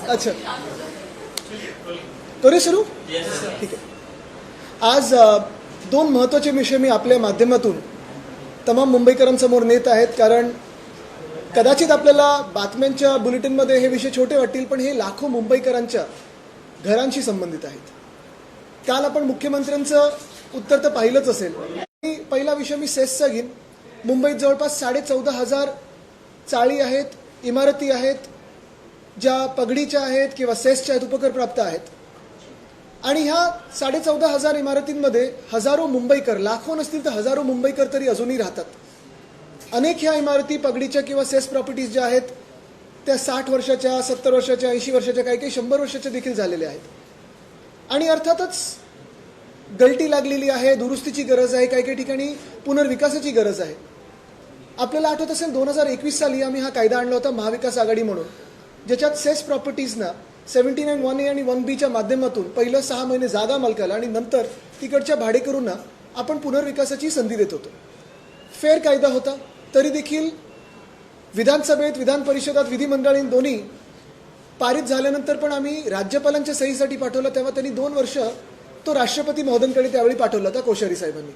अच्छा, करूया सुरू? ठीक आहे. आज दोन महत्त्वाचे विषय मी आपल्या माध्यमातून तमाम मुंबईकरांसमोर नेत आहेत, कारण कदाचित आपल्याला बातम्यांच्या बुलेटिनमध्ये हे विषय छोटे वाटतील, पण हे लाखो मुंबईकरांच्या घरांशी संबंधित आहेत. काल आपण मुख्यमंत्र्यांचं उत्तर तर पाहिलंच असेल. पहिला विषय मी सेसचा घेईन. मुंबईत जवळपास 14,500 चाळी आहेत, इमारती आहेत, ज्या पगडीच्या आहेत किंवा सेसच्या आहेत, उपकरप्राप्त आहेत. आणि ह्या 14,500 इमारतींमध्ये हजारो मुंबईकर, लाखो नसतील तर हजारो मुंबईकर तरी अजूनही राहतात. अनेक ह्या इमारती पगडीच्या किंवा सेस प्रॉपर्टीज ज्या आहेत त्या 60 वर्षाच्या, 70 वर्षाच्या, 80 वर्षाच्या, काही काही 100 वर्षाच्या देखील झालेल्या आहेत. आणि अर्थातच गळती लागलेली आहे, दुरुस्तीची गरज आहे, काही काही ठिकाणी पुनर्विकासाची गरज आहे. आपल्याला आठवत असेल 2021 साली आम्ही हा कायदा आणला होता, महाविकास आघाडी म्हणून, ज्याच्यात सेस प्रॉपर्टीजना 79 1A आणि 1Bच्या माध्यमातून पहिलं 6 महिने जागा मालकाला आणि नंतर तिकडच्या भाडेकरूंना आपण पुनर्विकासाची संधी देत होतो. फेअर कायदा होता. तरी देखील विधानसभेत, विधान परिषदात, विधिमंडळात दोन्ही पारित झाल्यानंतर पण आम्ही राज्यपालांच्या सहीसाठी पाठवलं. तेव्हा त्यांनी 2 वर्ष तो राष्ट्रपती महोदयांकडे त्यावेळी पाठवला होता, कोश्यारी साहेबांनी.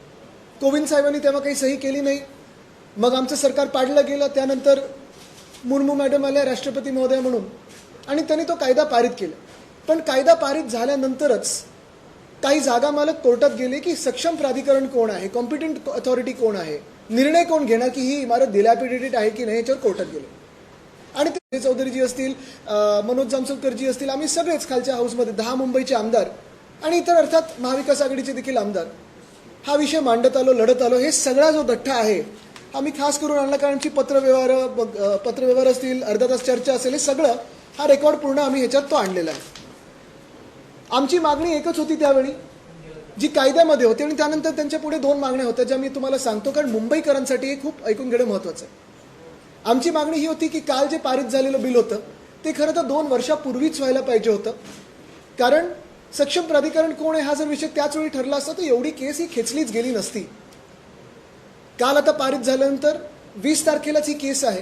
कोविंद साहेबांनी तेव्हा काही सही केली नाही. मग आमचं सरकार पाडलं गेलं. त्यानंतर मुर्मू मॅडम आल्या राष्ट्रपती महोदया म्हणून आणि त्यांनी तो कायदा पारित केला. पण कायदा पारित झाल्यानंतरच काही जागा मालक कोर्टात गेले की सक्षम प्राधिकरण कोण आहे, कॉम्पिटंट अथॉरिटी कोण आहे, निर्णय कोण घेणार की ही इमारत डिलॅपिडेटेड आहे की नाही, याच्यावर कोर्टात गेले. आणि ते चौधरीजी असतील, मनोज जामसोलकरजी असतील, आम्ही सगळेच खालच्या हाऊसमध्ये 10 मुंबईचे आमदार आणि इतर अर्थात महाविकास आघाडीचे देखील आमदार हा विषय मांडत आलो, लढत आलो. हे सगळा जो गठ्ठा आहे आम्ही खास करून आणला, कारण की पत्रव्यवहार असतील, अर्धा तास चर्चा असेल, हे सगळं हा रेकॉर्ड पूर्ण आम्ही ह्याच्यात तो आणलेला आहे. आमची मागणी एकच होती त्यावेळी, जी कायद्यामध्ये होती, आणि त्यानंतर त्यांच्या पुढे 2 मागण्या होत्या, ज्या मी तुम्हाला सांगतो, कारण मुंबईकरांसाठी हे खूप ऐकून घेणं महत्त्वाचं आहे. आमची मागणी ही होती की काल जे पारित झालेलं बिल होतं ते खरं तर 2 वर्षापूर्वीच व्हायला पाहिजे होतं. कारण सक्षम प्राधिकरण कोण आहे हा जर विषय त्याच वेळी ठरला असता तर एवढी केस ही खेचलीच गेली नसती. काल आता पारित झाल्यानंतर 20 तारखेलाच ही केस आहे.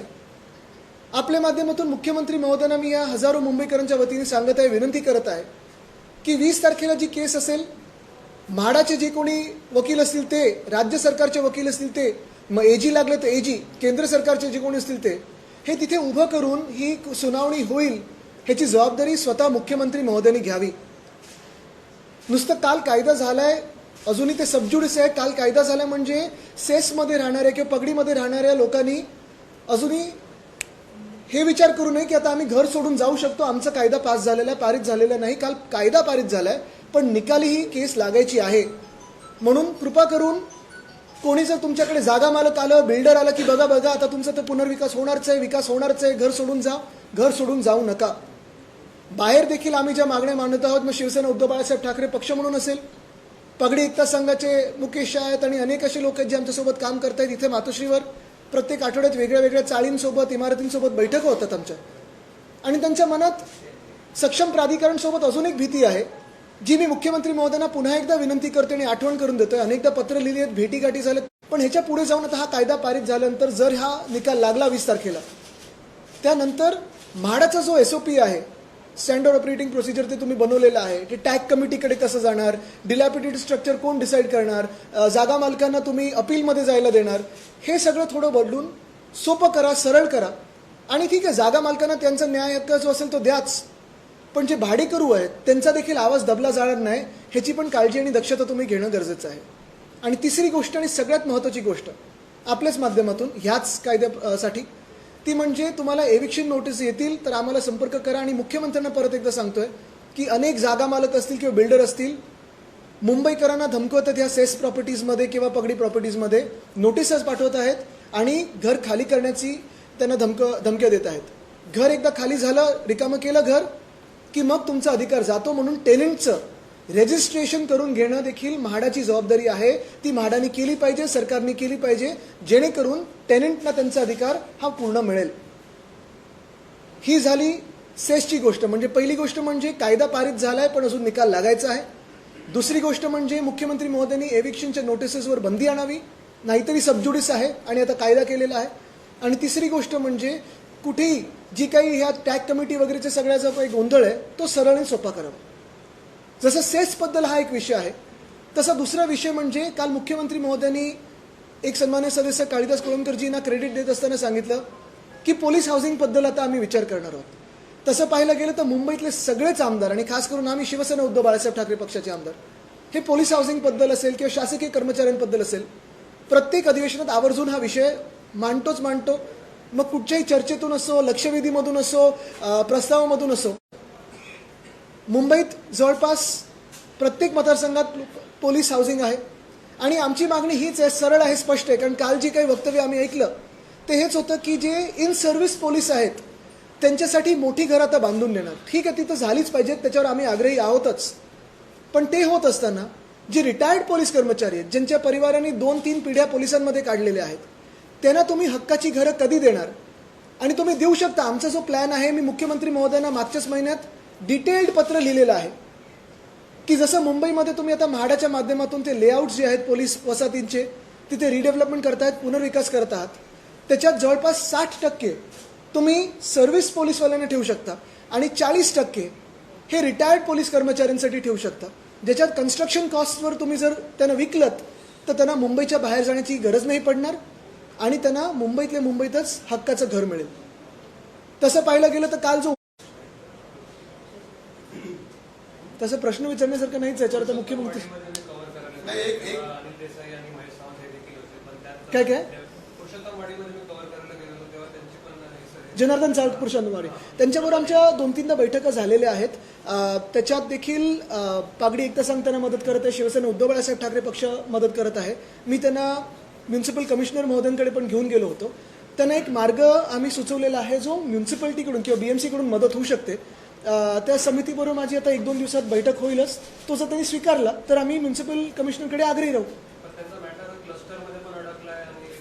आपल्या माध्यमातून मुख्यमंत्री महोदयांना मी या हजारो मुंबईकरांच्या वतीने सांगत आहे, विनंती करत आहे की 20 तारखेला जी केस असेल, म्हाडाचे जे कोणी वकील असतील ते, राज्य सरकारचे वकील असतील ते, मग एजी लागले तर एजी, केंद्र सरकारचे जे कोणी असतील ते, हे तिथे उभं करून ही सुनावणी होईल ह्याची जबाबदारी स्वतः मुख्यमंत्री महोदयांनी घ्यावी. नुसतं काल कायदा झालाय, अजूनही ते सबज्युडिस आहे. काल कायदा झाला म्हणजे सेसमध्ये राहणाऱ्या किंवा पगडीमध्ये राहणाऱ्या लोकांनी अजूनही हे विचार करू नये की आता आम्ही घर सोडून जाऊ शकतो, आमचा कायदा पास झालेला आहे, पारित झालेला नाही. काल कायदा पारित झालाय, पण निकाली ही केस लागायची आहे. म्हणून कृपा करून कोणी जर तुमच्याकडे जागा मालक आलं, बिल्डर आलं की बघा आता तुमचा तर पुनर्विकास होणारच आहे, विकास होणारच आहे, घर सोडून जा, घर सोडून जाऊ नका. बाहेर देखील आम्ही ज्या मागण्या मांडत आहोत, मग शिवसेना उद्धव बाळासाहेब ठाकरे पक्ष म्हणून असेल, पगडी एकता संघाचे मुकेश आहेत आणि अनेक असे लोक आहेत जे आमच्यासोबत काम करतायत. इथे मातोश्रीवर प्रत्येक आठवड्यात वेगळ्या वेगळ्या चाळींसोबत, इमारतींसोबत बैठक होतात आमच्या. आणि त्यांच्या मनात सक्षम प्राधिकरणसोबत अजून एक भीती आहे, जी मी मुख्यमंत्री महोदयांना पुन्हा एकदा विनंती करते आणि आठवण करून देतोय. अनेकदा पत्र लिहिली आहेत, भेटीगाठी झाल्यात, पण ह्याच्या पुढे जाऊन आता हा कायदा पारित झाल्यानंतर जर हा निकाल लागला 20 तारखेला, त्यानंतर म्हाडाचा जो SOP आहे, स्टँडर्ड ऑपरेटिंग प्रोसिजर, ते तुम्ही बनवलेलं आहे, ते टॅग कमिटीकडे कसं जाणार, डिलॅपिडेटेड स्ट्रक्चर कोण डिसाईड करणार, जागा मालकांना तुम्ही अपीलमध्ये जायला देणार, हे सगळं थोडं बदलून सोपं करा, सरळ करा. आणि ठीक आहे, जागा मालकांना त्यांचा न्याय हक्क जो असेल तो द्याच, पण जे भाडेकरू आहेत त्यांचा देखील आवाज दबला जाणार नाही, ह्याची पण काळजी आणि दक्षता तुम्ही घेणं गरजेचं आहे. आणि तिसरी गोष्ट आणि सगळ्यात महत्त्वाची गोष्ट आपल्याच माध्यमातून ह्याच कायद्यासाठी, ती म्हणजे तुम्हाला एविक्शन नोटीस येतील तर आम्हाला संपर्क करा. आणि मुख्यमंत्र्यांना परत एकदा सांगतोय की अनेक जागा मालक असतील किंवा बिल्डर असतील, मुंबईकरांना धमकवत आहेत ह्या सेस प्रॉपर्टीजमध्ये किंवा पगडी प्रॉपर्टीजमध्ये, नोटिसेस पाठवत आहेत आणि घर खाली करण्याची त्यांना धमक्या देत आहेत. घर एकदा खाली झालं, रिकामं केलं घर की मग तुमचा अधिकार जातो. म्हणून टेनंटचं रजिस्ट्रेशन करून घेणं देखील म्हाडाची जबाबदारी आहे. ती म्हाडाने केली पाहिजे, सरकारने केली पाहिजे, जेणेकरून टेनंटना त्यांचा अधिकार हा पूर्ण मिळेल. ही झाली सेसची गोष्ट. म्हणजे पहिली गोष्ट म्हणजे कायदा पारित झालाय पण अजून निकाल लागायचा आहे. दुसरी गोष्ट म्हणजे मुख्यमंत्री महोदयांनी एविक्शनच्या नोटिसेसवर बंदी आणावी, नाहीतरी सबज्युडिस आहे आणि आता कायदा केलेला आहे. आणि तिसरी गोष्ट म्हणजे कुठेही जी काही ह्या टॅग कमिटी वगैरेच्या सगळ्याचा काही गोंधळ आहे तो सरळ आणि सोपा करावा. जसं सेसबद्दल हा एक विषय आहे, तसा दुसरा विषय म्हणजे काल मुख्यमंत्री महोदयांनी एक सन्मान्य सदस्य काळीदास कोळंबकरजींना क्रेडिट देत असताना सांगितलं की पोलीस हाऊसिंगबद्दल आता आम्ही विचार करणार आहोत. तसं पाहायला गेलं तर मुंबईतले सगळेच आमदार आणि खास करून आम्ही शिवसेना उद्धव बाळासाहेब ठाकरे पक्षाचे आमदार हे पोलीस हाऊसिंगबद्दल असेल किंवा शासकीय कर्मचाऱ्यांबद्दल असेल प्रत्येक अधिवेशनात आवर्जून हा विषय मांडतो. मग कुठच्याही चर्चेतून असो, लक्षवेधीमधून असो, प्रस्तावामधून असो, मुंबईत जवळपास प्रत्येक मतदारसंघात पोलीस हाऊसिंग आहे आणि आमची मागणी हीच आहे, सरळ आहे, स्पष्ट आहे. कारण काल जी काही वक्तव्य आम्ही ऐकलं ते हेच होतं की जे इन सर्व्हिस पोलीस आहेत त्यांच्यासाठी मोठी घरं आता बांधून देणार. ठीक आहे, तिथं झालीच पाहिजेत, त्याच्यावर आम्ही आग्रही आहोतच. पण ते होत असताना जे रिटायर्ड पोलीस कर्मचारी आहेत, ज्यांच्या परिवारांनी 2-3 पिढ्या पोलिसांमध्ये काढलेल्या आहेत, त्यांना तुम्ही हक्काची घरं कधी देणार? आणि तुम्ही देऊ शकता. आमचा जो प्लॅन आहे, मी मुख्यमंत्री महोदयांना मागच्याच महिन्यात डिटेल्ड पत्र लिहिलेलं आहे की जसं मुंबईमध्ये तुम्ही आता म्हाडाच्या माध्यमातून ते लेआउट जे आहेत पोलीस वसाहतींचे तिथे रिडेव्हलपमेंट करतायत, पुनर्विकास करत आहात, त्याच्यात जवळपास 60% तुम्ही सर्व्हिस पोलीसवाल्यांना ठेवू शकता आणि 40% हे रिटायर्ड पोलीस कर्मचाऱ्यांसाठी ठेवू शकता, ज्याच्यात कन्स्ट्रक्शन कॉस्टवर तुम्ही जर त्यांना विकलत तर त्यांना मुंबईच्या बाहेर जाण्याची गरज नाही पडणार आणि त्यांना मुंबईतल्या मुंबईतच हक्काचं घर मिळेल. तसं पाहायला गेलं तर काल जो तसं प्रश्न विचारण्यासारखं नाहीच याच्यावर तर मुख्यमंत्री काय काय जनार्दन चाळ पुरुषोत्तमवाडी त्यांच्याबरोबर आमच्या 2-3दा बैठका झालेल्या आहेत. त्याच्यात देखील पागडी एकता सांगताना मदत करत आहे, शिवसेना उद्धव बाळासाहेब ठाकरे पक्ष मदत करत आहे. मी त्यांना म्युन्सिपल कमिशनर महोदयांकडे पण घेऊन गेलो होतो. त्यांना एक मार्ग आम्ही सुचवलेला आहे जो म्युन्सिपालिटीकडून किंवा बीएमसीकडून मदत होऊ शकते. त्या समितीबरोबर माझी आता 1-2 दिवसात बैठक होईलच. तो जर त्यांनी स्वीकारला तर आम्ही म्युन्सिपल कमिशनरकडे आग्रही राहू.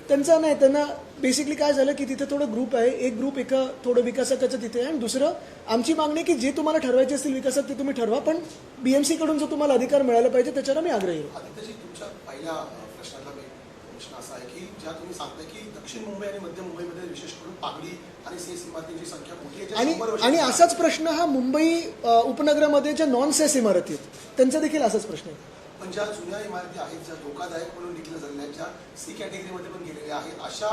त्यांचा नाही, त्यांना बेसिकली काय झालं की तिथे थोडं ग्रुप आहे, एक ग्रुप एका थोडं विकासकाचं तिथे आहे आणि दुसरं आमची मागणी की जे तुम्हाला ठरवायचे असतील विकासात ते तुम्ही ठरवा, पण बीएमसी कडून जो तुम्हाला अधिकार मिळाला पाहिजे त्याच्यावर आम्ही आग्रही राहू. तुमच्या पहिल्या प्रश्नाला प्रश्न असा आहे की ज्या तुम्ही सांगताय की दक्षिण मुंबई आणि मध्य मुंबईमध्ये विशेष करून पागडी आणि सेस इमारतींची संख्या मोठी आहे आणि असाच प्रश्न हा मुंबई उपनगरामध्ये ज्या नॉन सेस इमारती आहेत त्यांचा देखील असाच प्रश्न आहे. पण ज्या जुन्या इमारती आहेत, ज्या धोकादायक म्हणून डिक्लेअर झालेल्या आहेत, ज्या सी कॅटेगरीमध्ये पण गेलेल्या आहेत, अशा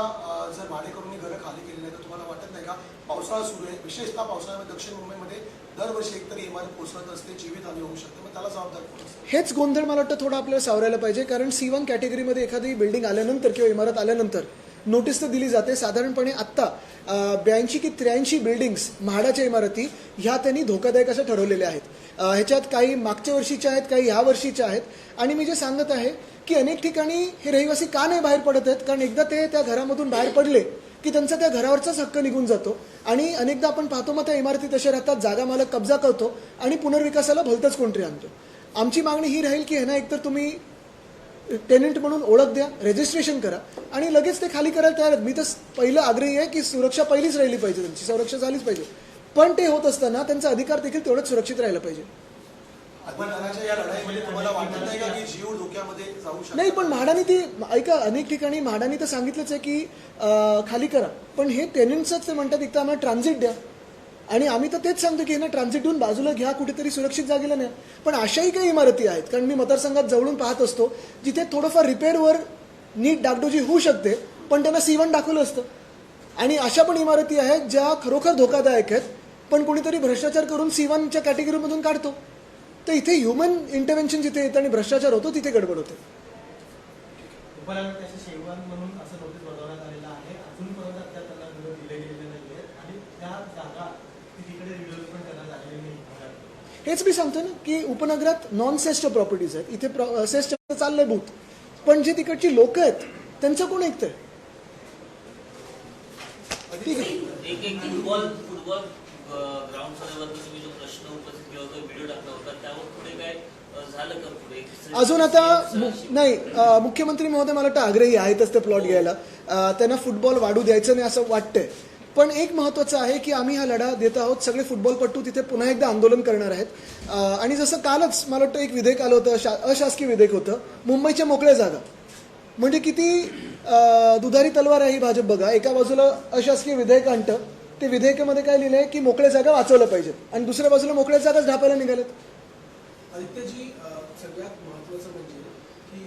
जर भाडेकरूंनी घरं खाली केलेली आहेत तर तुम्हाला वाटत नाही का पावसाळा सुरू आहे, विशेषतः पावसाळ्यामध्ये दक्षिण मुंबईमध्ये दरवर्षी एकतरी इमारत कोसळत असते, जीवितहानी होऊ शकते, मग त्याला जबाबदार कोण असते? हेच गोंधळ मला वाटतं थोडं आपल्याला सावरायला पाहिजे. कारण C1 कॅटेगरीमध्ये एखादी बिल्डिंग आल्यानंतर किंवा इमारत आल्यानंतर नोटीस तर दिली जाते. साधारणपणे आत्ता 82 की 83 बिल्डिंग्स म्हाडाच्या इमारती ह्या त्यांनी धोकादायक अशा ठरवलेल्या आहेत. ह्याच्यात काही मागच्या वर्षीच्या आहेत, काही ह्या वर्षीच्या आहेत. आणि मी जे सांगत आहे की अनेक ठिकाणी हे रहिवासी का नाही बाहेर पडत आहेत, कारण एकदा ते त्या घरामधून बाहेर पडले की त्यांचा त्या घरावरचाच हक्क निघून जातो आणि अनेकदा आपण पाहतो मग त्या इमारती तशा राहतात, जागा मालक कब्जा करतो आणि पुनर्विकासाला भलतंच कोणतरी आणतो. आमची मागणी ही राहील की ह्यांना एकतर तुम्ही टेनंट म्हणून ओळख द्या, रजिस्ट्रेशन करा आणि लगेच ते खाली करायला तयार आहेत. मी तर पहिलं आग्रही आहे की सुरक्षा पहिलीच राहिली पाहिजे, त्यांची सुरक्षा झालीच पाहिजे. पण ते होत असताना त्यांचा अधिकार देखील तेवढंच सुरक्षित राहिला पाहिजे. नाही, पण म्हाडाने ती ऐका, अनेक ठिकाणी म्हाडाने तर सांगितलंच आहे की खाली करा, पण हे टेनंट्सच ते म्हणतात एक तर आम्हाला ट्रान्झिट द्या आणि आम्ही तर तेच सांगतो की यांना ट्रान्झिट देऊन बाजूला घ्या, कुठेतरी सुरक्षित जागेला नाही. पण अशाही काही इमारती आहेत, कारण मी मतदारसंघात जवळून पाहत असतो जिथे थोडंफार रिपेअरवर नीट डागडोजी होऊ शकते पण त्यांना C1 दाखवलं असतं. आणि अशा पण इमारती आहेत ज्या खरोखर धोकादायक आहेत पण कोणीतरी भ्रष्टाचार करून C1च्या कॅटेगरीमधून काढतो. तर इथे ह्युमन इंटरव्हेन्शन जिथे येतं आणि भ्रष्टाचार होतो तिथे गडबड होते. हेच मी सांगतो ना की उपनगरात नॉन सेस्टच्या प्रॉपर्टीज आहेत, इथे सेस्टचं चाललंय भूत, पण जे तिकडची लोक आहेत त्यांचं कोण ऐकतंय? ठीक आहे. फुटबॉल ग्राउंड संदर्भात तुम्ही जो प्रश्न उपस्थित केला होता, व्हिडिओ टाकला होता, त्यावर पुढे काय झालं का? पुढे अजून आता नाही, मुख्यमंत्री महोदय मला वाटतं आग्रही आहेतच ते प्लॉट घ्यायला. त्यांना फुटबॉल वाढू द्यायचं नाही असं वाटतंय. पण एक महत्त्वाचं आहे की आम्ही हा लढा देत आहोत, सगळे फुटबॉलपटू तिथे पुन्हा एकदा आंदोलन करणार आहेत. आणि जसं कालच मला वाटतं एक विधेयक आलं होतं, अशासकीय विधेयक होतं, मुंबईच्या मोकळ्या जागा. म्हणजे किती दुधारी तलवार आहे ही भाजप बघा. एका बाजूला अशासकीय विधेयक आणतं ते विधेयकामध्ये काय लिहिलंय की मोकळ्या जागा वाचवल्या पाहिजेत आणि दुसऱ्या बाजूला मोकळ्या जागाच ढापायला निघालेत. आदित्यजी, सगळ्यात महत्त्वाचं म्हणजे की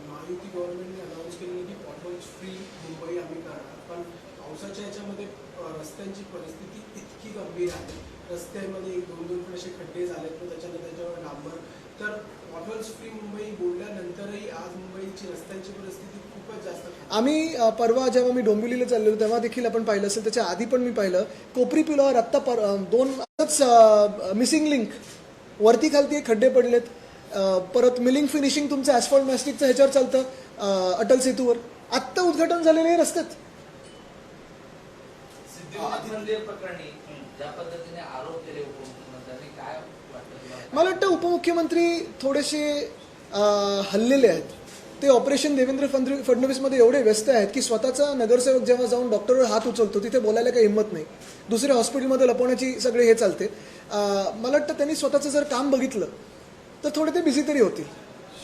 महायुती गव्हर्नमेंटने अनाऊन्स केलेलं की पॉटहोल्स फ्री मुंबई आम्ही करणार, पण पावसाच्या याच्यामध्ये रस्त्यांची परिस्थिती इतकी गंभीर आहे. रस्त्यामध्ये 2-2 फूट असे खड्डे झालेत, पण त्याच्यावर डांबर. तर पॉटहोल्स फ्री मुंबई बोलल्यानंतरही आज मुंबईची रस्त्यांची परिस्थिती खूपच जास्त खराब आहे. आम्ही परवा जेव्हा मी डोंबिवलीला चाललेलो तेव्हा देखील आपण पाहिलं असेल, त्याच्या आधी पण मी पाहिलं कोपरी पुलावर आत्ता 2 मिसिंग लिंक वरती खालती खड्डे पडलेत. परत मिलिंग फिनिशिंग तुमचं ॲस्फॉल्ट मॅस्टिकचं ह्याच्यावर चालतं अटल सेतूवर. आत्ता उद्घाटन झालेले हे रस्त्यात. सिद्धिविनायक मंदिर प्रकरणी ज्या पद्धतीने आरोप केले उपमुख्यमंत्र्यांनी, काय वाटतं तुम्हाला? मला वाटतं उपमुख्यमंत्री थोडेसे हल्लेले आहेत. ते ऑपरेशन देवेंद्र फडणवीसमध्ये एवढे व्यस्त आहेत की स्वतःचा नगरसेवक जेव्हा जाऊन डॉक्टरवर हात उचलतो तिथे बोलायला काही हिंमत नाही. दुसऱ्या हॉस्पिटलमध्ये लपवण्याची सगळे हे चालते. मला वाटतं त्यांनी स्वतःचं जर काम बघितलं तर थोडे ते बिझी तरी होतील.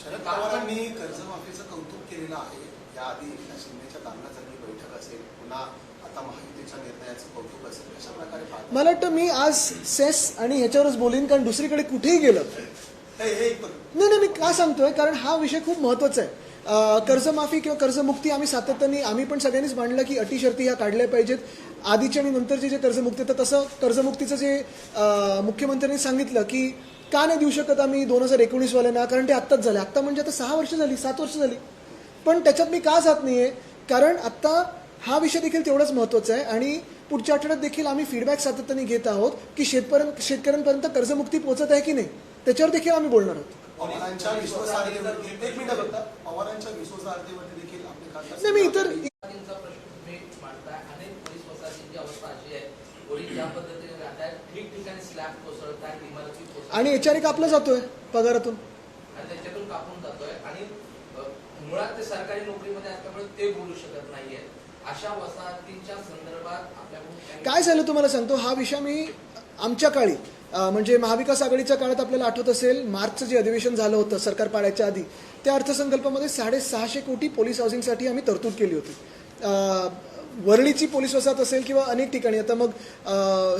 शरद पवारांनी कर्जमाफीचं कौतुक केलेलं आहे. याआधी शिंदेच्या दालनात झालेली बैठक असेल, पुन्हा आता महायुतीच्या निर्णयाचं कौतुक असेल, कशा प्रकारे पाहता? मला वाटतं मी आज सेस आणि ह्याच्यावरच बोलीन, कारण दुसरीकडे कुठेही गेलं नाही. मी का सांगतोय, कारण हा विषय खूप महत्त्वाचा आहे. कर्जमाफी किंवा कर्जमुक्ती आम्ही सातत्याने आम्ही पण सगळ्यांनीच मांडलं की अटी शर्ती ह्या काढल्या पाहिजेत. आधीचे आणि नंतरचे जे कर्जमुक्ती, तर तसं कर्जमुक्तीचं जे मुख्यमंत्र्यांनी सांगितलं की का नाही देऊ शकत आम्ही 2019 वाल्यांना, कारण ते आत्ताच झाले. आत्ता म्हणजे आता 6 वर्ष झाली, 7 वर्ष झाली. पण त्याच्यात मी का जात नाहीये, कारण आत्ता हा विषय देखील तेवढाच महत्त्वाचा आहे. आणि पुढच्या आठवड्यात देखील आम्ही फीडबॅक सातत्याने घेत आहोत की शेतकऱ्यांपर्यंत कर्जमुक्ती पोहोचत आहे की नाही, त्याच्यावर देखील आम्ही बोलणार आहोत. पवारांच्या विश्वासार्हतेवरती एक मिनिट फक्त, पवारांच्या विश्वासार्हतेवरती देखील आपले खासदार नाही, मी इतर वसाहतींचा प्रश्न तुम्ही मांडताय. अनेक पोलीस वसाहतींची अवस्था अशी आहे, पोलीस ज्या पद्धतीने राहतात, ठिकठिकाणी स्लॅब कोसळतात, इमारती कोसळतात आणि एचआरए कापला जातोय पगारातून आणि त्याच्यातून कापून जातोय. आणि मुळात ते सरकारी नोकरीमध्ये असल्यामुळे ते बोलू शकत नाहीये. अशा वसाहतींच्या संदर्भात आपल्याकडून काय झालं तुम्हाला सांगतो. हा विषय मी आमच्या काळी म्हणजे महाविकास आघाडीच्या काळात आपल्याला आठवत असेल, मार्चचं जे अधिवेशन झालं होतं सरकार पाडायच्या आधी, त्या अर्थसंकल्पामध्ये 650 कोटी पोलीस हाऊसिंगसाठी आम्ही तरतूद केली होती. वरळीची पोलीस वसाहत असेल किंवा अनेक ठिकाणी, आता मग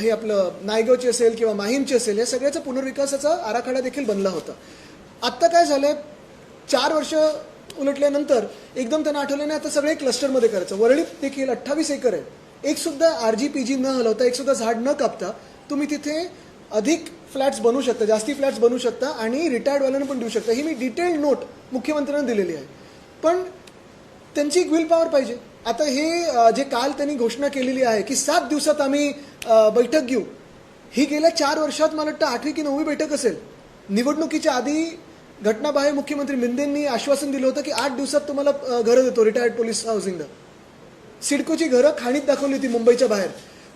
हे आपलं नायगावची असेल किंवा माहीमची असेल, या सगळ्याचा पुनर्विकासाचा आराखडा देखील बनला होता. आत्ता काय झालंय, 4 वर्ष उलटल्यानंतर एकदम त्यांना आठवलं नाही आता सगळे क्लस्टरमध्ये करायचं. वरळीत देखील 28 एकर आहे. एक सुद्धा RGPG न हलवता, एक सुद्धा झाड न कापता तुम्ही तिथे अधिक फ्लॅट्स बनवू शकता, जास्ती फ्लॅट्स बनवू शकता आणि रिटायर्डवाल्यांना पण देऊ शकता. ही मी डिटेल्ड नोट मुख्यमंत्र्यांना दिलेली आहे. पण त्यांची एक विल पॉवर पाहिजे. आता हे जे काल त्यांनी घोषणा केलेली आहे की 7 दिवसात आम्ही बैठक घेऊ, ही गेल्या 4 वर्षात मला वाटतं 8वी की 9वी बैठक असेल. निवडणुकीच्या आधी घटनाबाह्य मुख्यमंत्री मिंदेंनी आश्वासन दिलं होतं की 8 दिवसात तुम्हाला घरं देतो रिटायर्ड पोलीस हाऊसिंगला. सिडकोची घरं खाणीत दाखवली होती मुंबईच्या बाहेर.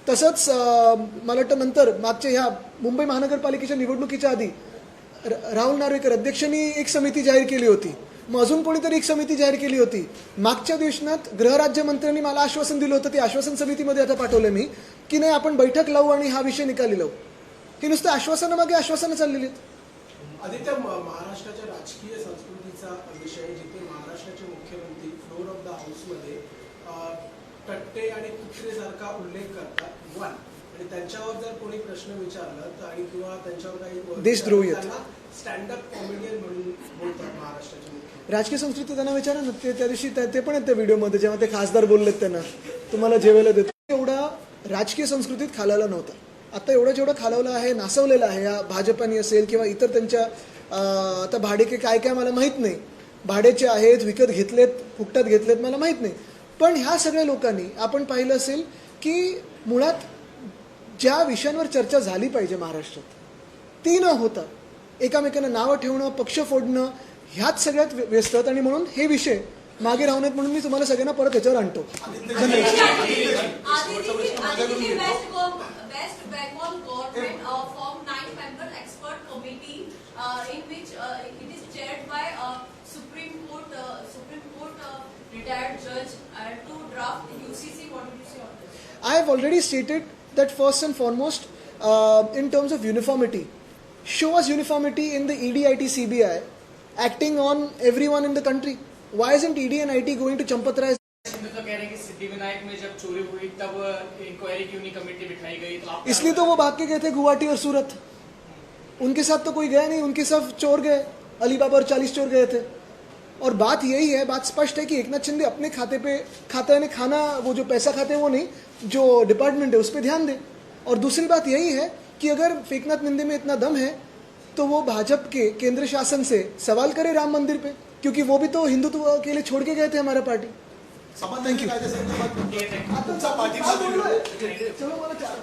तसंच मला वाटतं नंतर मागच्या ह्या मुंबई महानगरपालिकेच्या निवडणुकीच्या आधी राहुल नार्वेकर अध्यक्षांनी एक समिती जाहीर केली होती. मग अजून कोणीतरी एक समिती जाहीर केली होती. मागच्या दिवसात गृहराज्यमंत्र्यांनी मला आश्वासन दिलं होतं, ते आश्वासन समितीमध्ये आता पाठवलं मी की नाही आपण बैठक लावू आणि हा विषय निकाली लावू. ही नुसतं आश्वासनामागे आश्वासनं चाललेली आहेत. आदित्य, महाराष्ट्राच्या राजकीय संस्कृतीचा विषय, जिथे महाराष्ट्राचे मुख्यमंत्री फ्लोर ऑफ द हाऊसमध्ये टट्टे आणि कुत्रेसारखा उल्लेख करतात, वन, आणि त्यांच्यावर जर कोणी प्रश्न विचारला तर आणि किंवा त्यांच्यावर काही देशद्रोही आहेत, स्टँडअप कॉमेडियन म्हणून बोलतात महाराष्ट्राचे मुख्यमंत्री. राजकीय संस्कृती त्यांना विचारा ना, ते त्या दिवशी ते पण आहेत त्या व्हिडिओमध्ये जेव्हा ते खासदार बोललेत त्यांना तुम्हाला जेवायला देतो. एवढा राजकीय संस्कृतीत खालावला नव्हता. आता एवढं जेवढं खालवलं आहे, नासवलेलं आहे या भाजपानी असेल किंवा इतर त्यांच्या आता भाडे काय काय मला माहीत नाही, भाड्याचे आहेत, विकत घेतलेत, फुकटात घेतलेत, मला माहीत नाही. पण ह्या सगळ्या लोकांनी आपण पाहिलं असेल की मुळात ज्या विषयांवर चर्चा झाली पाहिजे महाराष्ट्रात, ती न होता एकामेकांना नावं ठेवणं, पक्ष फोडणं, ह्याच सगळ्यात व्यस्त आहेत. आणि म्हणून हे विषय मागे राहू नयेत म्हणून मी तुम्हाला सगळ्यांना परत ह्याच्यावर आणतो. West Bengal government formed 9-member expert committee in which it is chaired by Supreme Court retired judge to draft UCC. What do you say on this? I have already stated that first and foremost, in terms of uniformity, show us uniformity in the ED, IT, CBI acting on everyone in the country. Why isn't ED and IT going to Champatray? Shinde तो कह रहे हैं कि सिद्धिविनायक में जब चोरी हुई तब इंक्वायरी क्यों नहीं कमेटी बिठाई गई, तो आप इसलिए तो वो भाग के गए थे गुवाहाटी और सूरत। उनके साथ तो कोई गया नहीं, उनके सब चोर गए, अलीबाबा और 40 चोर गए थे। और बात यही है, बात स्पष्ट है कि एकनाथ शिंदे अपने खाते पे खाता है खाना, वो जो पैसा खाते हैं वो नहीं, जो डिपार्टमेंट है उस पर ध्यान दे। और दूसरी बात यही है कि अगर फेकनाथ निंदे में इतना दम है तो वो भाजपा के केंद्र शासन से सवाल करे राम मंदिर पे, क्योंकि वो भी तो हिंदुत्व के लिए छोड़ के गए थे हमारा पार्टी। संबंधांची कायद्यासंदर्भात ठीक आहे, thank you. तुमचा पाठिंबा चलो मला 4